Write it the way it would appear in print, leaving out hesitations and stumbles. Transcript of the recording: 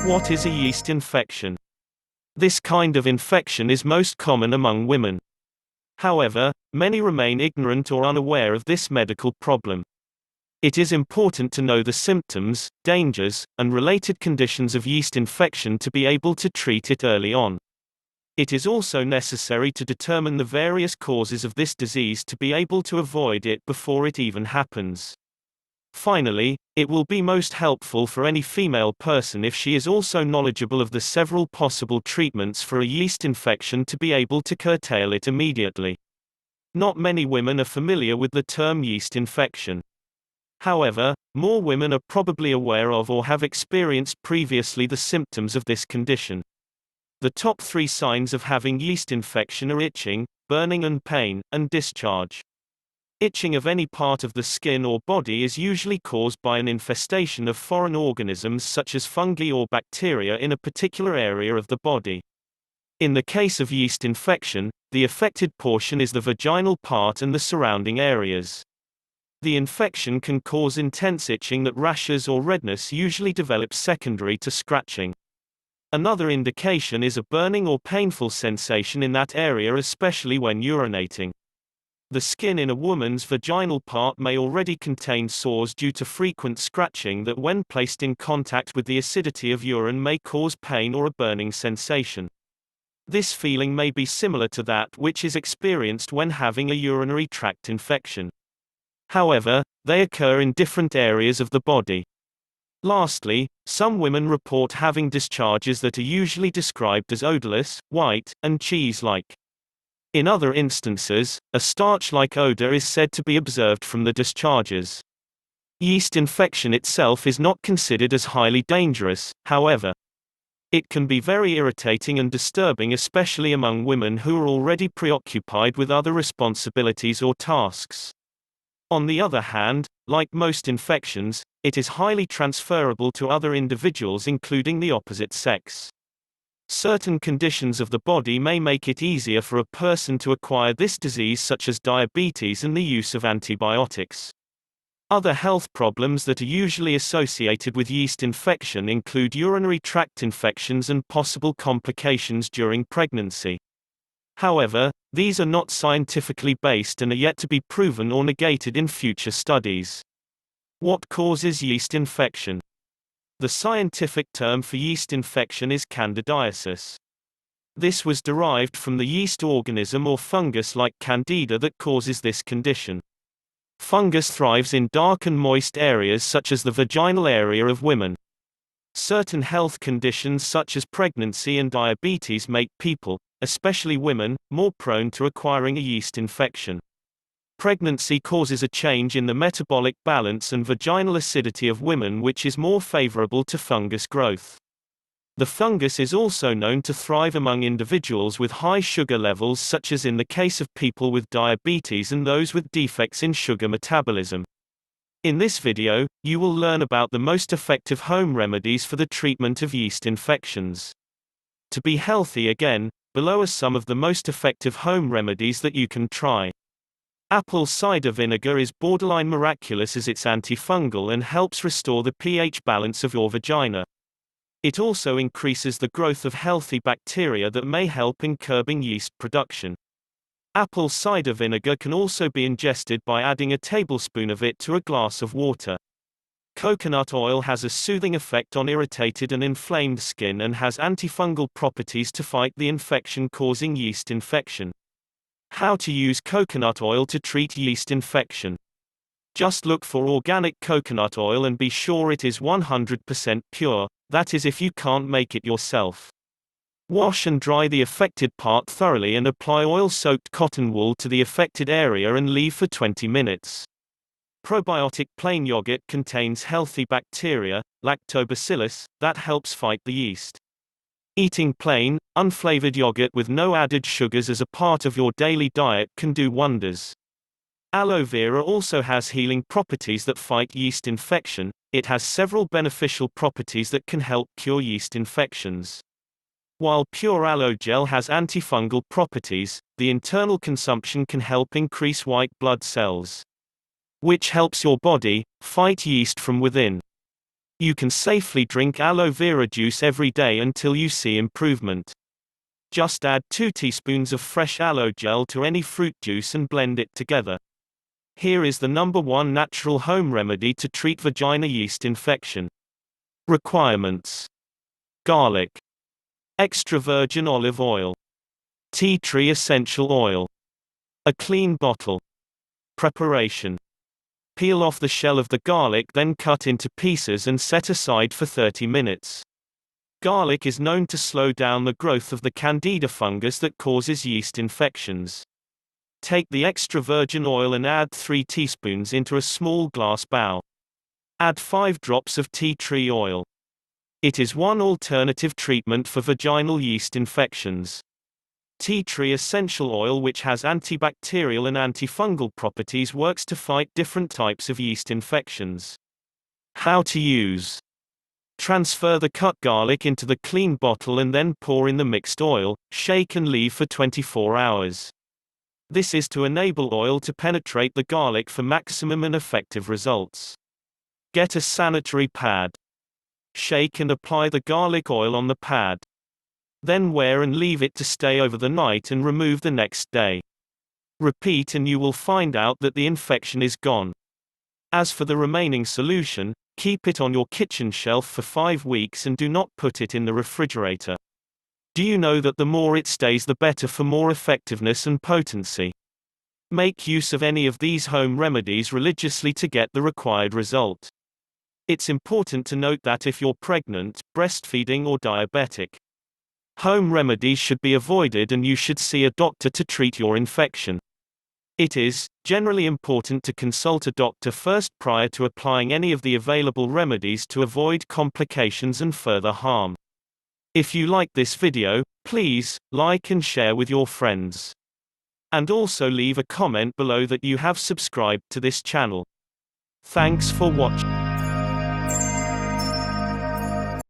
What is a yeast infection? This kind of infection is most common among women. However, many remain ignorant or unaware of this medical problem. It is important to know the symptoms, dangers, and related conditions of yeast infection to be able to treat it early on. It is also necessary to determine the various causes of this disease to be able to avoid it before it even happens. Finally, it will be most helpful for any female person if she is also knowledgeable of the several possible treatments for a yeast infection to be able to curtail it immediately. Not many women are familiar with the term yeast infection. However, more women are probably aware of or have experienced previously the symptoms of this condition. The top 3 signs of having yeast infection are itching, burning and pain, and discharge. Itching of any part of the skin or body is usually caused by an infestation of foreign organisms such as fungi or bacteria in a particular area of the body. In the case of yeast infection, the affected portion is the vaginal part and the surrounding areas. The infection can cause intense itching that rashes or redness usually develop secondary to scratching. Another indication is a burning or painful sensation in that area, especially when urinating. The skin in a woman's vaginal part may already contain sores due to frequent scratching that, when placed in contact with the acidity of urine, may cause pain or a burning sensation. This feeling may be similar to that which is experienced when having a urinary tract infection. However, they occur in different areas of the body. Lastly, some women report having discharges that are usually described as odorless, white, and cheese-like. In other instances, a starch-like odor is said to be observed from the discharges. Yeast infection itself is not considered as highly dangerous, however. It can be very irritating and disturbing, especially among women who are already preoccupied with other responsibilities or tasks. On the other hand, like most infections, it is highly transferable to other individuals, including the opposite sex. Certain conditions of the body may make it easier for a person to acquire this disease, such as diabetes and the use of antibiotics. Other health problems that are usually associated with yeast infection include urinary tract infections and possible complications during pregnancy. However, these are not scientifically based and are yet to be proven or negated in future studies. What causes yeast infection? The scientific term for yeast infection is candidiasis. This was derived from the yeast organism or fungus like Candida that causes this condition. Fungus thrives in dark and moist areas such as the vaginal area of women. Certain health conditions such as pregnancy and diabetes make people, especially women, more prone to acquiring a yeast infection. Pregnancy causes a change in the metabolic balance and vaginal acidity of women, which is more favorable to fungus growth. The fungus is also known to thrive among individuals with high sugar levels, such as in the case of people with diabetes and those with defects in sugar metabolism. In this video, you will learn about the most effective home remedies for the treatment of yeast infections. To be healthy again, below are some of the most effective home remedies that you can try. Apple cider vinegar is borderline miraculous as it's antifungal and helps restore the pH balance of your vagina. It also increases the growth of healthy bacteria that may help in curbing yeast production. Apple cider vinegar can also be ingested by adding a tablespoon of it to a glass of water. Coconut oil has a soothing effect on irritated and inflamed skin and has antifungal properties to fight the infection-causing yeast infection. How to use coconut oil to treat yeast infection. Just look for organic coconut oil and be sure it is 100% pure, that is if you can't make it yourself. Wash and dry the affected part thoroughly and apply oil-soaked cotton wool to the affected area and leave for 20 minutes. Probiotic plain yogurt contains healthy bacteria, lactobacillus, that helps fight the yeast. Eating plain, unflavored yogurt with no added sugars as a part of your daily diet can do wonders. Aloe vera also has healing properties that fight yeast infection. It has several beneficial properties that can help cure yeast infections. While pure aloe gel has antifungal properties, the internal consumption can help increase white blood cells, which helps your body fight yeast from within. You can safely drink aloe vera juice every day until you see improvement. Just add 2 teaspoons of fresh aloe gel to any fruit juice and blend it together. Here is the #1 natural home remedy to treat vagina yeast infection. Requirements: garlic, extra virgin olive oil, tea tree essential oil, a clean bottle. Preparation: peel off the shell of the garlic, then cut into pieces and set aside for 30 minutes. Garlic is known to slow down the growth of the candida fungus that causes yeast infections. Take the extra virgin oil and add 3 teaspoons into a small glass bowl. Add 5 drops of tea tree oil. It is one alternative treatment for vaginal yeast infections. Tea tree essential oil, which has antibacterial and antifungal properties, works to fight different types of yeast infections. How to use: transfer the cut garlic into the clean bottle and then pour in the mixed oil, shake and leave for 24 hours. This is to enable oil to penetrate the garlic for maximum and effective results. Get a sanitary pad. Shake and apply the garlic oil on the pad. Then wear and leave it to stay over the night and remove the next day. Repeat and you will find out that the infection is gone. As for the remaining solution, keep it on your kitchen shelf for 5 weeks and do not put it in the refrigerator. Do you know that the more it stays, the better for more effectiveness and potency? Make use of any of these home remedies religiously to get the required result. It's important to note that if you're pregnant, breastfeeding, or diabetic, home remedies should be avoided and you should see a doctor to treat your infection. It is generally important to consult a doctor first prior to applying any of the available remedies to avoid complications and further harm. If you like this video, please like and share with your friends. And also leave a comment below that you have subscribed to this channel. Thanks for watching.